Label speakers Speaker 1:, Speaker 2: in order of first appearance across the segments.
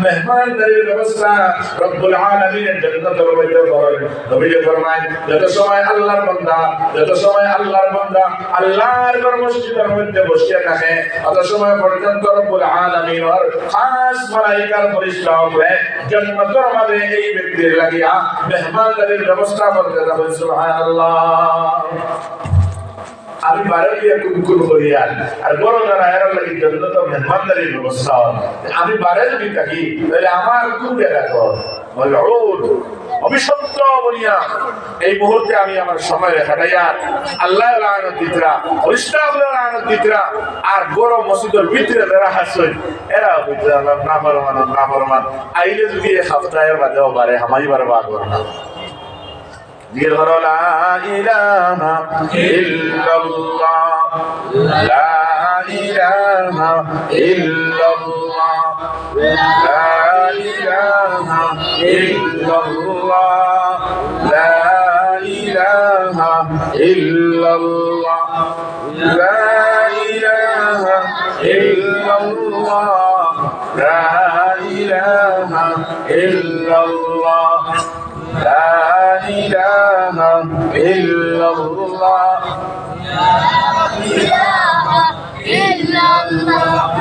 Speaker 1: মেহমানদারির ব্যবস্থা রব্বুল আলামিনের জান্নাতের মধ্যে করেন। নবী ফরমায় যত সময় আল্লাহর বান্দা আল্লাহর ঘর মসজিদের মধ্যে বসে থাকে তত সময় পর্যন্ত রব্বুল আলামিনের খাস মালায়েকার ফেরেশতারা জান্নাতের মধ্যে এই ব্যক্তির লাগিয়া মেহমানদারির ব্যবস্থা করতে থাকে। সুবহানাল্লাহ। আমি বাইরে গিয়ে কুকুর করিয়া আর বড় যারা এর লাগি জান্নাত মেহমানদারির ব্যবস্থা আমি বাইরে যদি থাকি তাহলে আমার কোন জায়গা কর মালউন অবিশুদ্ধ বলিয়া এই মুহূর্তে আমি আমার সময় কাটাইয়া আল্লাহ লানত দিতরা ইসলাম লানত দিতরা আর বড় মসজিদের ভিতরে যারা হাসেন এরা ভিতরে না ফরমান আইলে যদি এই সপ্তাহের বাদেও পারে আমাই বরবাদ করনা দিয়ে ধরো লা ইলাহা ইল্লাল্লাহ লা ইলাহা ইল্লাল্লাহ লা ইলাহা ইল্লাল্লাহ লা ইলাহা ইল্লাল্লাহ লা ইলাহা ইল্লাল্লাহ লা ইলাহা ইল্লাল্লাহ لا إله إلا الله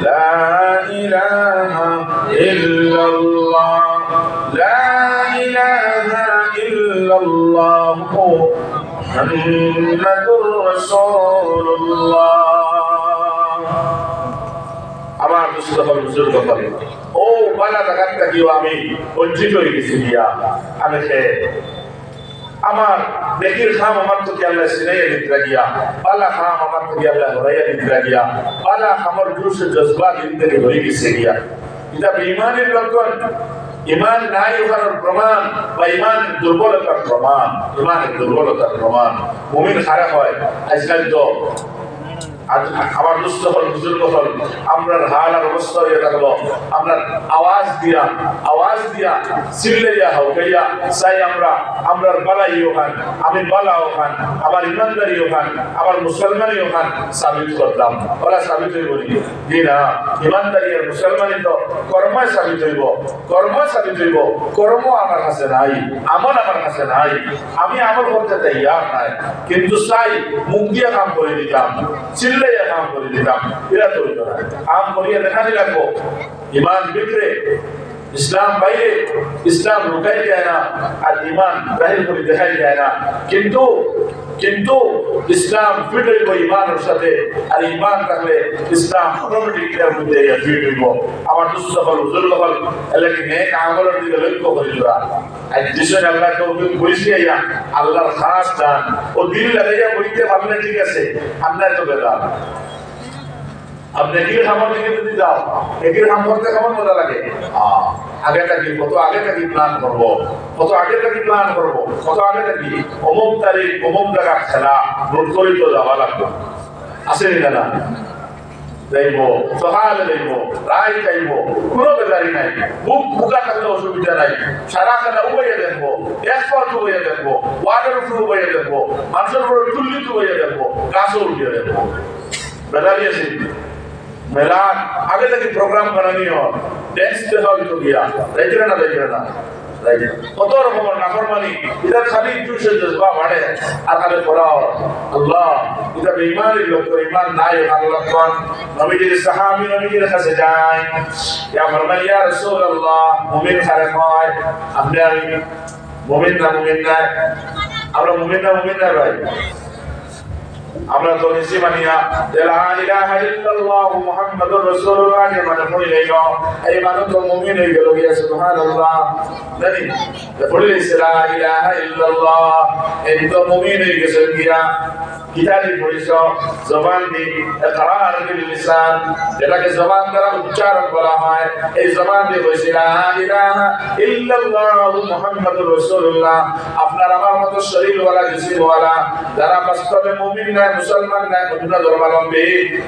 Speaker 1: لا إله إلا الله لا إله إلا الله محمد رسول الله আমার মুস্তফা বুজুর্গ বলে ও বালা টাকাটা কি আমি বঞ্চিত হয়ে গেছি দিয়া আমি আমার নেকির খাম আমার তো কি আল্লাহ সিনাইয়া দিতে গিয়া বালা খাম আমার তো কি আল্লাহ হরাইয়া দিতে গিয়া বালা খামর জুস জজবা দিতে হয়ে গেছে গিয়া এটা ঈমানের লক্ষণ ঈমান নাই হওয়ার প্রমাণ বা ঈমান দুর্বলতার প্রমাণ ঈমানের দুর্বলতার প্রমাণ মুমিন খারাপ হয় আজকাল তো আমার দুস্থ হল বুজুর্গ হল আমরা হাল আর অবস্থা হয়ে থাকলো আমরা আওয়াজ দিয়া চিল্লাইয়া হোক গাইয়া চাই আমরা বালাই ওখান আমি বালা ওখান আমার ইমানদারি ওখান আমার মুসলমানি ওখান সাবিত করতাম ওরা সাবিত হইব জি না ইমানদারি আর মুসলমানি তো কর্ময় সাবিত হইব কর্ম আমার কাছে নাই আমল আমার কাছে নাই আমি আমল করতে তৈয়ার নাই কিন্তু চাই মুখ দিয়ে কাম করে দিতাম চিল্লাইয়া কাম করে দিতাম এরা তো হইতো না কাম করিয়া দেখানি লাগবো ইমান ভিতরে ইসলাম বাইরে ইসলাম লুকাই যায় না আর ইমান বাহির করে দেখাই যায় না কিন্তু ইসলাম ফিট হইব ইমানের সাথে আর ইমান থাকলে ইসলাম অটোমেটিক এর মধ্যে ফিট হইব আমার দুস্থ হল বুজুর্গ হল এলাকি নেক আমলের দিকে লক্ষ্য করে দিবা আর দিশন আল্লাহ তৌফিক কইছি আইয়া আল্লাহর খাস দান ও দিল লাগাইয়া বইতে ভাবলে ঠিক আছে আপনার তো বেদাত আপনি কি খাবার দিকে যদি যাও এগিয়ে কাম করতে কেমন মজা লাগে আগে থাকি কত প্ল্যান করবো কত আগে থাকি অমুক তারিখ অমুক জায়গা খেলা নোট করে তো যাওয়া লাগবে আসেনি না যাইব সকালে যাইব রায় যাইব কোনো বেজারি নাই বুক বুকা থাকলে অসুবিধা নাই সারা খানা উবাইয়া দেখবো এক্সপার্ট উবাইয়া দেখবো ওয়াটার উপর উবাইয়া দেখবো মানুষের উপর তুল্লিত উবাইয়া দেখবো গাছও উঠিয়ে দেখবো বেজারি আছে মেলান আগে থেকে প্রোগ্রাম বানানিও ড্যান্স দেখা হইতো গিয়া যাইতে না কত রকমের নাফরমানি এটা খালি জুসের জজবা বাড়ে আর খালি পড়াও আল্লাহ এটা বেঈমানের লোক ঈমান নাই আল্লাহ কোন নবীজির সাহাবী নবীজির কাছে যায় ইয়া ফরমায় ইয়া রাসূলুল্লাহ মুমিন খারে হয় আপনি আমি মুমিন না আমরা মুমিন না ভাই আমরা তো নিশি মানিয়া লা ইলাহা ইল্লাল্লাহু মুহাম্মাদুর রাসূলুল্লাহ কে মানে পড়িলেই এই মানুষ তো মুমিন হয়ে গেল গিয়া সুবহানাল্লাহ জানি পড়িলে লা ইলাহা ইল্লাল্লাহ এই তো মুমিন হয়ে গেছে গিয়া কিতাবি পড়িছ জবান দি ইকরার বিল লিসান যেটাকে জবান দ্বারা উচ্চারণ করা হয় এই জবান দিয়ে কইছে লা ইলাহা ইল্লাল্লাহু মুহাম্মাদুর রাসূলুল্লাহ আপনার আমার মতো শরীর ওয়ালা জিসিম ওয়ালা যারা বাস্তবে মুমিন নাই, মুসলমান নাই, অন্য ধর্মাবলম্বী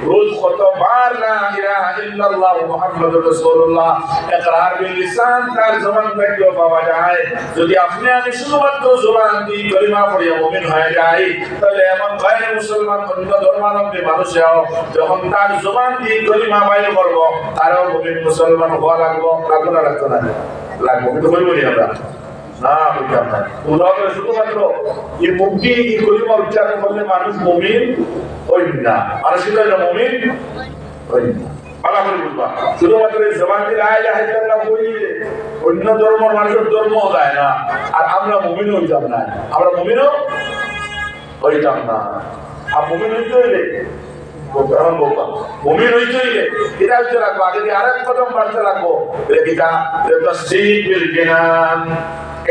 Speaker 1: রোজ কতবার লা ইলাহা ইল্লাল্লাহ মুহাম্মাদুর রাসূলুল্লাহ ইকরার বিল লিসান তার জবান থেকে পাওয়া যায়। যদি আপনি আমি শুধুমাত্র জবান দিয়ে কলিমা পড়িয়া মুমিন হয়ে যাই, তাহলে এমন গায়র মুসলমান অন্য ধর্মাবলম্বী মানুষও যখন তার জবান দিয়ে কলিমা বাইর করব তারও মুমিন মুসলমান হওয়া লাগবো না লাগবো কিন্তু বলবনি আমরা না বুঝলাম না। উদাহরণ শুধুমাত্র এই মুক্তি এই কলিমা উচ্চারণ করলে মানুষ মুমিন হই না, মানুষ কিন্তু মুমিন হই না। ভালো করে বুঝবা, শুধুমাত্র এই জবান দিয়ে লা ইলাহা ইল্লাল্লাহ বললে অন্য ধর্মের মানুষের ধর্ম যায় না, আর আমরা মুমিন হইতাম না, আমরা মুমিনও হইতাম না। আর মুমিন হইতে হইলে মুমিন হইতে হইলে এটা হইতে রাখবো, আগে আরেক কদম বাড়তে রাখবো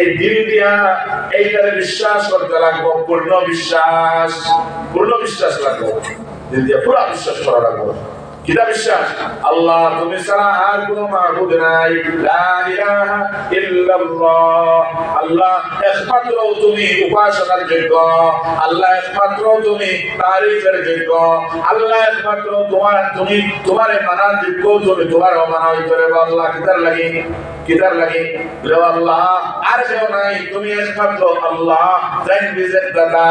Speaker 1: এই দিল দিয়া এইটারে বিশ্বাস করতে লাগবো, পূর্ণ বিশ্বাস লাগবো, দিল দিয়া পুরা বিশ্বাস করা লাগবো। কিতা বিশ্বাস? আল্লাহ তুমি ছাড়া আর কোনো মাবুদ নাই, লা ইলাহা ইল্লাল্লাহ, আল্লাহ একমাত্র তুমি উপাসনার যোগ্য, আল্লাহ একমাত্র তুমি তারিফের যোগ্য, আল্লাহ একমাত্র তোমারে মানার যোগ্য, তুমি তোমার মানা হইতে রে আল্লাহ। কিতার লাগি রে আল্লাহ আর কেউ নাই, তুমি একমাত্র আল্লাহ, জান বিজেত দাতা।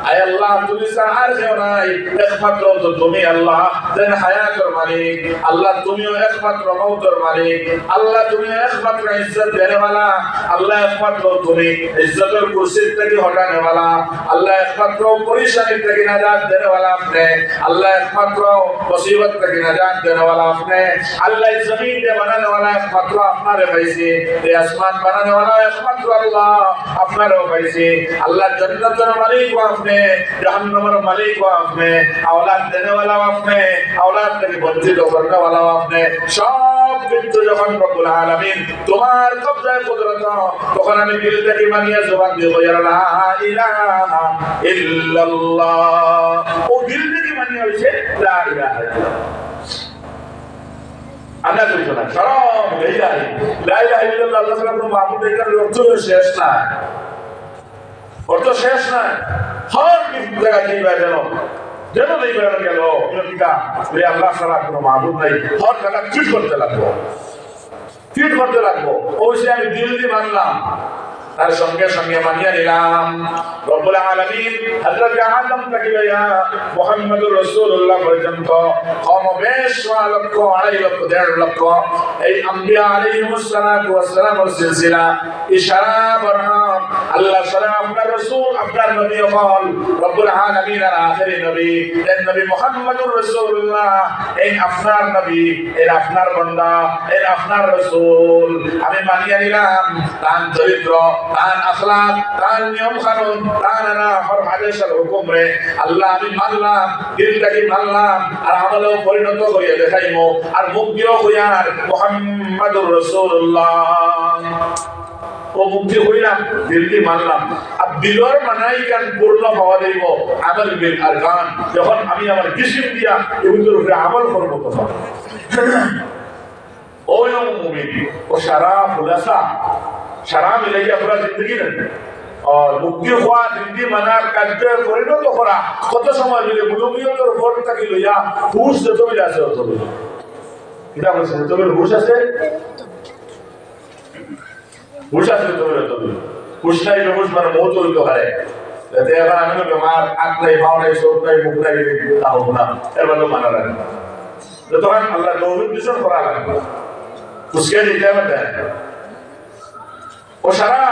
Speaker 1: আয় আল্লাহ তুমি ছাড়া আর কেউ নাই, একমাত্র তুমি আল্লাহ, জান হায়াতের মালিক, আল্লাহ তুমিও একমাত্র মওতের মালিক, আল্লাহ তুমি একমাত্র ইজ্জত দেনেওয়ালা, আল্লাহ একমাত্র তুমি ইজ্জতের কুরসি থেকে হটানে वाला, আল্লাহ একমাত্র পরেশানি থেকে নাজাত দেনেওয়ালা আপনি, আল্লাহ একমাত্র মুসিবত থেকে নাজাত দেনেওয়ালা আপনি, আল্লাহ জমিন কে বানানে वाला একমাত্র আপনারে পাইছে, এই আসমান বানানে वाला একমাত্র আল্লাহ আপনারে পাইছে, আল্লাহ জান্নাতের মালিক আপনি, জাহান্নামের মালিক আপনি, औलाद देने वाला আপনি, औलाद থেকে বঞ্চিত করতে वाला আপনি। সব কিছু যখন রব্বুল আলামিন তোমার কবজায় কুদরত, তখন আমি দিল থেকে মানিয়া জবান দিয়ে বলি লা ইলাহা ইল্লাল্লাহ, ও দিল থেকে মানিয়া হইছে লা ইলাহা ইল্লাল্লাহ। আল্লাহ কইছো না সব লা ইলাহা ইল্লাল্লাহ, আল্লাহ ছাড়া কোনো মাবুদ নেই, এর অর্থ শেষ না, অর্থ শেষ না। হর কিছু জায়গা যাইবা যেন নেই বেড়ানো গেল আল্লাহ ছাড়া কোনো মাবুদ নাই, হর জায়গা ফিট করতে লাগবো। অবশ্যই আমি দিল দিয়ে মানলাম, তার সঙ্গে সঙ্গে মানিয়ে নিলাম রব্বুল আলামিন হযরত আদম থেকে লইয়া মুহাম্মদুর রাসূলুল্লাহ পর্যন্ত কমবেশ 1 লক্ষ 2.5 লক্ষ 1.5 লক্ষ এই আম্বিয়া আলাইহিমুস সালাতু ওয়াস সালামের সিলসিলা ইশারা বরহাম আল্লাহ সালাম আপনার রাসূল আপনার নবী হল রব্বুল আলামিন এর আখেরি নবী, এই নবী মুহাম্মদুর রাসূলুল্লাহ, এই আপনার নবী, এই আপনার বান্দা, এই আপনার রাসূল। আমি মানিয়ে নিলাম তার চরিত্র, তার আখলাক, তার নিয়ম কানুন, তার নাফর হাদিসের হুকুম রে আল্লাহ আমি মানলাম, দিলটাকে মানলাম, আর আমলেও পরিণত করিয়া দেখাইমু, আর মুখ দিয়েও কইয়ার মুহাম্মাদুর রাসূলুল্লাহ, ও মুক্তি হইলাম, দিলকে মানলাম। আর দিলর মানাই কান পূর্ণ পাওয়া যাইব আমল বিল আরকান, যখন আমি আমার জিসিম দিয়া এগুলোর উপরে আমল করব তখন ওই মুমিন ও সারা খুলাসা সারা মিলাইয়া পুরা জিন্দগি নেন और मुक्ति हुआ जिंदगी मना करते परिणत করা কত সময় মিলে বুলুমিয়তের ভোট থাকি লইয়া হুশ যত মিলে আছে অত মিলে কিটা বলছে যত মিলে হুশ আছে তো মিলে তো হুশ নাই হুশ মানে মৌত হইতে পারে এতে এখন আমি বেমার আট নাই ভাও নাই সব নাই মুখ নাই তা হোক না এর মানে মানা লাগে তখন আল্লাহ নবীর দূষণ করা লাগবে उसके निजामत है वो सारा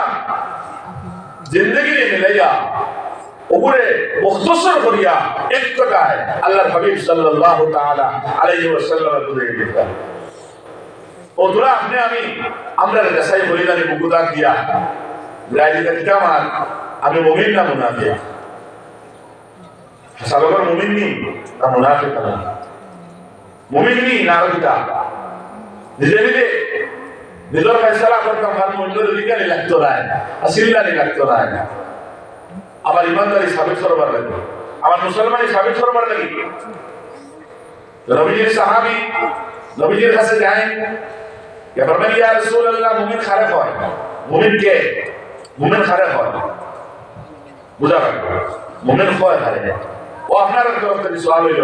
Speaker 1: जिंदगी ने मिलाया ऊपरे मुख्तसर करिया एक कथा है अल्लाह हबीब सल्लल्लाहु ताला अलैहि वसल्लम तुझे दिया ओ दुरा अपने আমি আমরা দেশাই বলিদানি মুকুদান দিয়া লাইলি কাটা মান আমি মুমিন না মুনাফিক সালাবার মুমিন নি না মুনাফিক না মুমিন নি না রকিতা নিজে নিজে নিজের ফয়সালা করতাম আর মূল্যের অধিকারী লাগতো না আসিল্লানি লাগতো না আবার ইমানদারি সাবিত করবার লাগে আমার মুসলমানি সাবিত করবার লাগে নবীজির সাহাবী নবীজির কাছে যায় কে ফরমায় ইয়া রাসূলুল্লাহ মুমিন খারাপ হয় মুমিন কে মুমিন খারাপ হয় বুঝা মুমিন হয় খারাপ ও আপনার তরফ থেকে সওয়াল হইল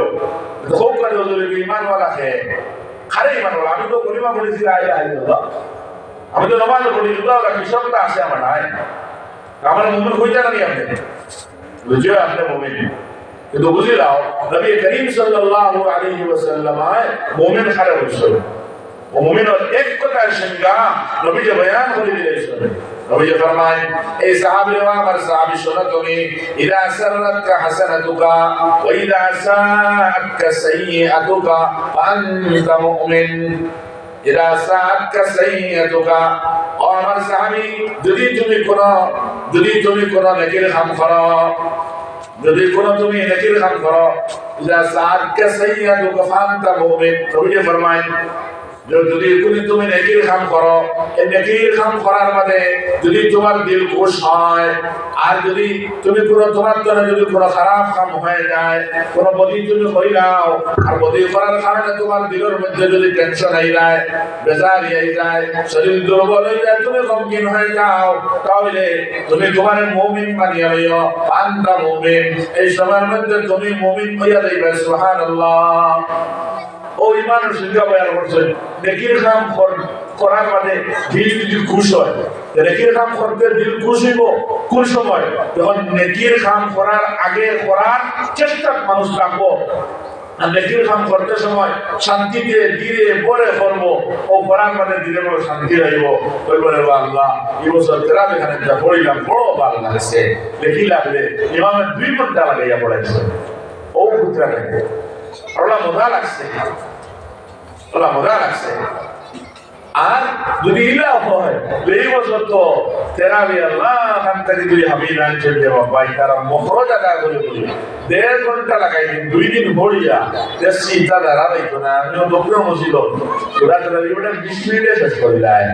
Speaker 1: খুব করে হুজুরের ঈমান ওয়ালা কে খারে ঈমান ওয়ালা আমি তো কলিমা পড়েছি লা ইলাহা ইল্লাল্লাহ আমি তো নামাজ পড়ি রোজা রাখি সবটা আছে আমার নাই আমার মুমিন হইতা না আপনি বুঝে আপনি মুমিন কিন্তু বুঝে নাও নবী করিম সাল্লাল্লাহু আলাইহি ওয়াসাল্লাম মুমিন খারে হইছে ও মুমিনের এক কথার সংজ্ঞা নবী যে বয়ান করে দিয়েছেন নবী যে ফরমায় এই সাহাবী আমার সাহাবী শোনো তুমি ইদা সাররাতকা হাসানাতুকা ওয়া ইদা সাআতকা সাইয়্যাতুকা ফাআনতা মুমিন ইদা সাআতকা সাইয়্যাতুকা ও আমার সাহাবী যদি তুমি কোন নেকির কাম করো যদি কোন তুমি নেকির কাম করো ইদা সাআতকা সাইয়্যাতুকা ফাআনতা মুমিন নবী যে ফরমায় যদি তুমি নেকির কাম করো এই নেকির কাম করার মধ্যে যদি তোমার দিল খুশ হয় আর যদি তুমি তোমার জন্য যদি কোনো খারাপ কাম হয়ে যায় কোনো বদি তুমি কইরাও আর বদি করার কারণে তোমার দিলের মধ্যে যদি টেনশন আই যায় বেজার হয়ে যায় শরীর দুর্বল হয়ে যায় তুমি গমগীন হয়ে যাও তাহলে তুমি তোমার মুমিন বানিয়ে লইও আনতা মুমিন এই সময়ের মধ্যে তুমি মুমিন হইয়া যাইবে সুবহানাল্লাহ ও ইমানের সংজ্ঞা বয়ান করছেন নেকির কাম করার মানে দিল যদি খুশ হয় নেকির কাম করতে দিল খুশ হইব কোন সময় যখন নেকির কাম করার আগে করার চেষ্টা মানুষ রাখবো আর নেকির কাম করতে সময় শান্তিতে ধীরে পরে করবো ও করার মানে ধীরে বড় শান্তি রইব ওই বলে আল্লাহ এই বছর তেরাম এখানে যা পড়িলাম বড় ভালো লাগছে লেখি লাগলে ইমামের 2 ঘন্টা লাগাইয়া পড়াইছে ও পুত্রা লাগে আল্লাহ মজা লাগছে আর যদি ইলা হয় এই বছর তো তেরাবি আল্লাহ খান থেকে দুই হাবিব আনছেন যে বাবাই তারা মখরজ আদা করে বলি 1.5 ঘন্টা লাগাই 2 দিন ভরিয়া চিন্তা ধারা পাইতো না আমিও দক্ষিণ মসজিদ ওরা তো 20 মিনিটে শেষ করিলাম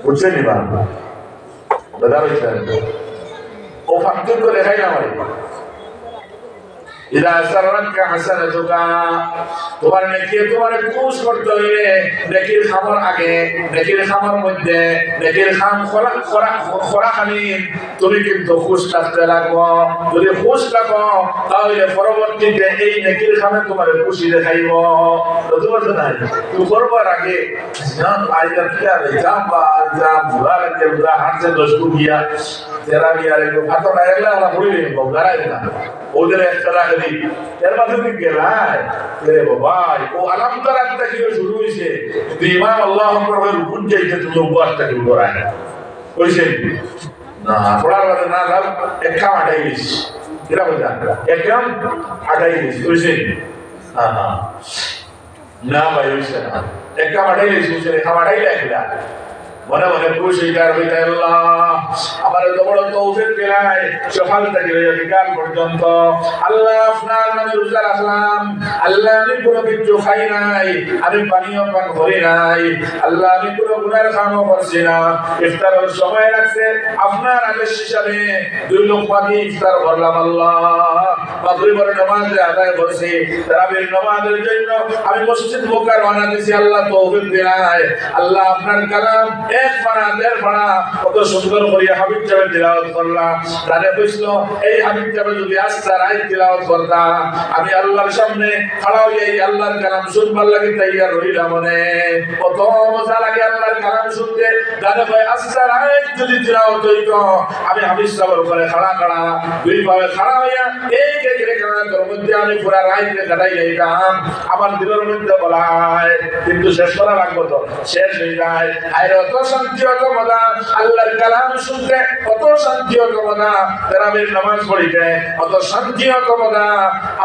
Speaker 1: বুঝছেন এবার দাদা রয়েছেন ও ফাঁক করে দেখাই না আমার ইদা সাররাতকা হাসানাতুকা তোমার নেকি তোমার খুশ করতে হইলে নেকির খাবার আগে নেকির খাবার মধ্যে নেকির খাম খরা খালি তুমি কিন্তু খুশ থাকতে লাগবো যদি খুশ থাকো তাহলে পরবর্তীতে এই নেকির খামে তোমার খুশি দেখাইব তোমার তো নাই তুমি করবার আগে আইয়া কি আর জাম বুড়া লাগে বুড়া হাতে 10 গুগিয়া তেরা বিয়ার একটু ফাটো না এলা আমরা পড়িলে গারাই না ওদের একটা রাখলি এর মাধ্যমে গেলায় রে বাবা ও আলহামদুলিল্লাহ একটা কি শুরু হইছে কিন্তু ইমাম আল্লাহু আকবার রুকুন যাইতে তুমি উপরটা কি করায় না কইছে না পড়ার বাদে না দাও একটা আটাই গেছ কিরা বুঝা একদম আটাই গেছ কইছে হ্যাঁ না ভাই হইছে না একটা আটাই গেছ একটা আটাই লাগলা মনে মনে খুশি কার হইতে আল্লাহ আমার তো বড় তৌফিক দিলাই সকাল থেকে বিকাল পর্যন্ত আল্লাহ আপনার নামে রোজা রাখলাম আল্লাহ আমি কোনো কিছু খাই নাই আমি পানীয় পান করি নাই আল্লাহ আমি কোনো গুনার কামও করছি না ইফতারের সময় রাখছে আপনার আদেশ হিসাবে 2 লোকমা দিয়ে ইফতার করলাম আল্লাহ মাগরিবের নামাজ আদায় করছি তারাবির নামাজের জন্য আমি মসজিদ মক্কা রওনা দিছি আল্লাহ তৌফিক দিলাই আল্লাহ আপনার কালাম এক পারা 1.5 পারা কত সুন্দর করে হাবিব সাহেব তিলাওয়াত করলাম তারে কইছিল এই হাবিব সাহেব যদি আস্তে রাত তিলাওয়াত করতা আমি আল্লাহর সামনে খাড়া হই এই আল্লাহর কালাম শুনবার লাগি তৈয়ার রইলাম মনে কত মজা লাগে আল্লাহর কালাম শুনতে তারে কই আস্তে রাত যদি তিলাওয়াত হইতো আমি হাবিব সাহেবের উপরে খাড়া 2 পায়ে খাড়া হইয়া এক এক রেখার মধ্যে আমি পুরা রাত কাটাই যাইতাম আমার দিলের মধ্যে বলায় কিন্তু শেষ করা লাগবে তো শেষ হয়ে যায় আর অত শান্তি অত মজা আল্লাহর কালাম শুনতে অত শান্তি অত মজা তারাবির নামাজ পড়িতে অত শান্তি অত মজা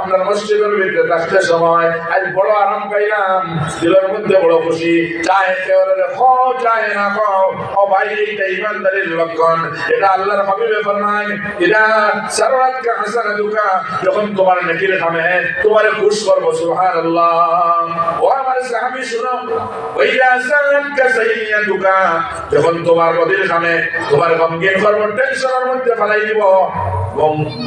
Speaker 1: আপনার মসজিদের ভিতরে থাকতে সময় আজ বড় আরাম পাইলাম দিলের মধ্যে বড় খুশি চায় কেউ খো চায় না খো ও ভাই এইটা ইমানদারির লক্ষণ এটা আল্লাহর হাবিবে ফরমায় ইদা সাররাতকা হাসানাতুকা যখন তোমার নেকির খামে তোমারে খুশ করব সুবহানাল্লাহ ও আমার সাহাবী শুনো ওইদা সাররাতকা সাইয়্যাতুকা যখন তোমার বদির খামে তোমার গমগিন করব টেনশনের মধ্যে ফেলাই দিব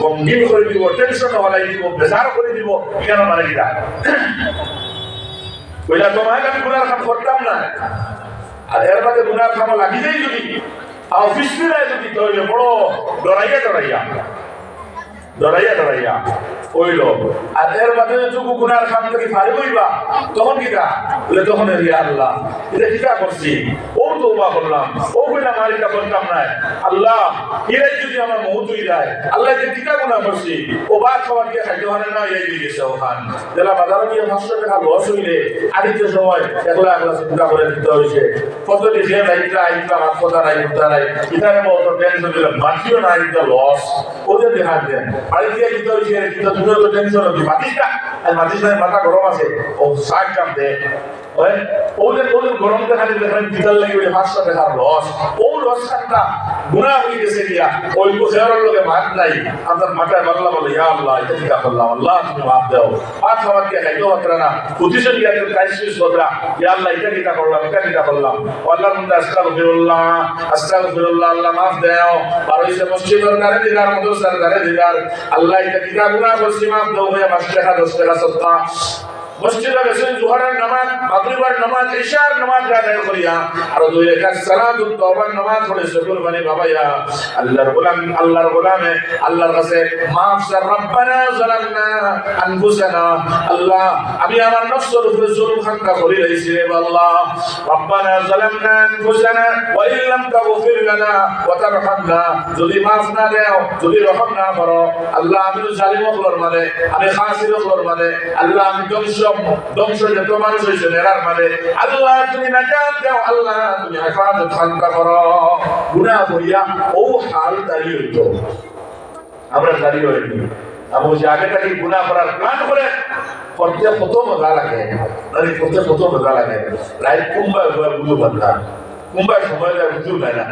Speaker 1: গমগিন করে দিব টেনশন ফেলাই দিব বেজার করে দিব কেন মানে কিটা ওইটা তোমার আমি গুনার কাম করতাম না আর এর মধ্যে গুনার কাম লাগি যাই যদি অফিস মিলাই যদি তাহলে বড় ডরাইয়া ডরাইয়া কইল আর এর মাঝে যুগ গুনার খাম থেকে ফারি হইবা তখন কিটা বলে তখন ইয়া আল্লাহ এটা কিটা করছি ও তওবা করলাম ও কইলা মালিকা বলতাম না আল্লাহ এরাই যদি আমার মৌত হয়ে যায় আল্লাহ যে কিটা গুনাহ করছি ও বাদ খাবার দিয়ে খাইতে হয় না এই দিয়ে গেছে ওখান জেলা বাজারে গিয়ে 500 টাকা লস হইলে আদিতে সময় একলা একলা চিন্তা করে দিতে হইছে কত লিখে আইতা মাছ কথা নাই উঠা নাই ইতারে মতো টেনশন দিলে বাকিও নাই এটা লস ওদের দেখা দেন বাড়ি দিয়ে দিতে হইছে কিন্তু তুমি তো টেনশন হচ্ছে মাটিটা আর মাটির মাথা গরম আছে ও শাক কাম দে ওদের গরম দেখালে দেখেন বিতাল লাগে 500 টাকা লস ও লস কাটা গুনাহ হয়ে গেছে গিয়া ওই গোছের লগে মাত নাই আপনার মাথায় বাংলা বলে ইয়া আল্লাহ এটা কি করলাম আল্লাহ তুমি মাফ দাও পাঁচ খাবার দিয়ে খাইতে পারতাম না প্রতিশোধ গিয়া ক্রাইসিস বদলা ইয়া আল্লাহ এটা কি করলাম আল্লাহর মধ্যে আস্তাগফিরুল্লাহ আল্লাহ মাফ দাও বারোইছে মসজিদের দ্বারে দিদার মাদ্রাসার দ্বারে দিদার আল্লাহ এটা কি গুনাহ করছি মাফ দাও হয়ে 5 টাকা 10 টাকা সদকা মসজিদে গেছেন জোহরের নামাজ মাগরিবের নামাজ ইশার নামাজ আদায় করিয়া আর দুই রাকাত সালাতুত তওবার নামাজ পড়ে শুকর বানি বাবাইয়া আল্লাহর গোলামে আল্লাহর কাছে মাফ চার রব্বানা যালামনা আনফুসানা আল্লাহ আমি আমার নফসের উপরে জুলুম খাতা করি রইছি রে আল্লাহ রব্বানা যালামনা আনফুসানা ওয়া ইল্লাম তাগফির লানা ওয়া তারহামনা যদি মাফ না দাও যদি রহম না করো আল্লাহ আমি জালিম হলোর মানে আমি খাসির হলোর মানে আল্লাহ আমি ধ্বংস যত মানুষ হয়েছে এরার মানে আল্লাহ তুমি নাজাত দাও আল্লাহ তুমি হেফাজত খান্তা করো গুনাহ হইয়া ও হাল দাঁড়িয়ে হইত আমরা দাঁড়িয়ে হইনি আমি বলছি আগে থেকে গুনাহ করার প্ল্যান করে করতে কত মজা লাগে করতে কত মজা লাগে রাইট কুম্বাই বুঝু বান্ধা কুম্বাই সময় যায় বুঝু নাই না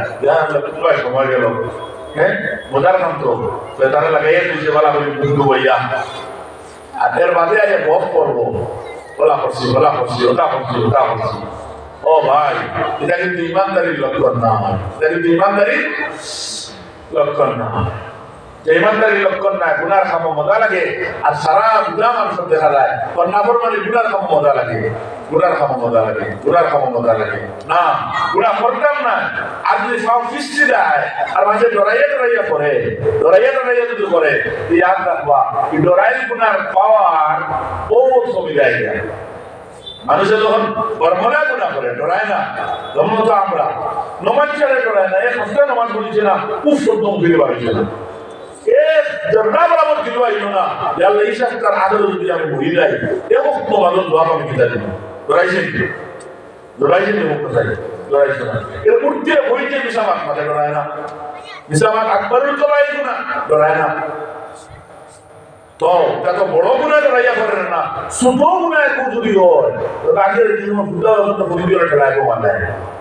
Speaker 1: কুম্বাই সময় গেল হ্যাঁ মজার নাম তো তারা লাগাইয়া তুলছে বলা বলি বুঝু বইয়া আর এর বাদে আগে বধ করবো ওটা করছি ও ভাই এটা কিন্তু ইমানদারির লক্ষণ না এটা কিন্তু ইমানদারির লক্ষণ না যে ইমানদারির লক্ষণ না গুনার খামো মজা লাগে আর সারা গুনাহ মানুষের দেখা যায় নাফরমানি গুনার খামো মজা লাগে না গুনাহ করতাম না আর যদি সব ফিস্টি দেয় আর মাঝে ডরাইয়া পড়ে যদি করে ইয়াদ রাখবা এই ডরাইল গুনার পাওয়ার বহুত কমে যায় মানুষের যখন বর্মনা গুনাহ করে ডরায় না যেমন তো আমরা নমাজ ছেড়ে ডরায় না এক হস্তে নমাজ পড়িছে না খুব সদ্যম ফিরে বাড়িছে না জন্না বরাবর দিল আইলো না আল্লাহ ঈশা তার আদর যদি আমি ভুলি যাই এরকম তোমাদের দোয়া পাবে কি জানি ডরাইছেন মুখ চাই ডরাইছে না এর মূর্তি বইতে মিশামাত মাথা ডরায় না মিশামাত আকবরুল কবাইর গুনাহ ডরায় না তো এটা তো বড় গুনাহ ডরাইয়া করে না ছোট গুনাহ যদি হয় তো আগের জীবন বুদ্ধা যত পরিবেশ ঠেলায় মানে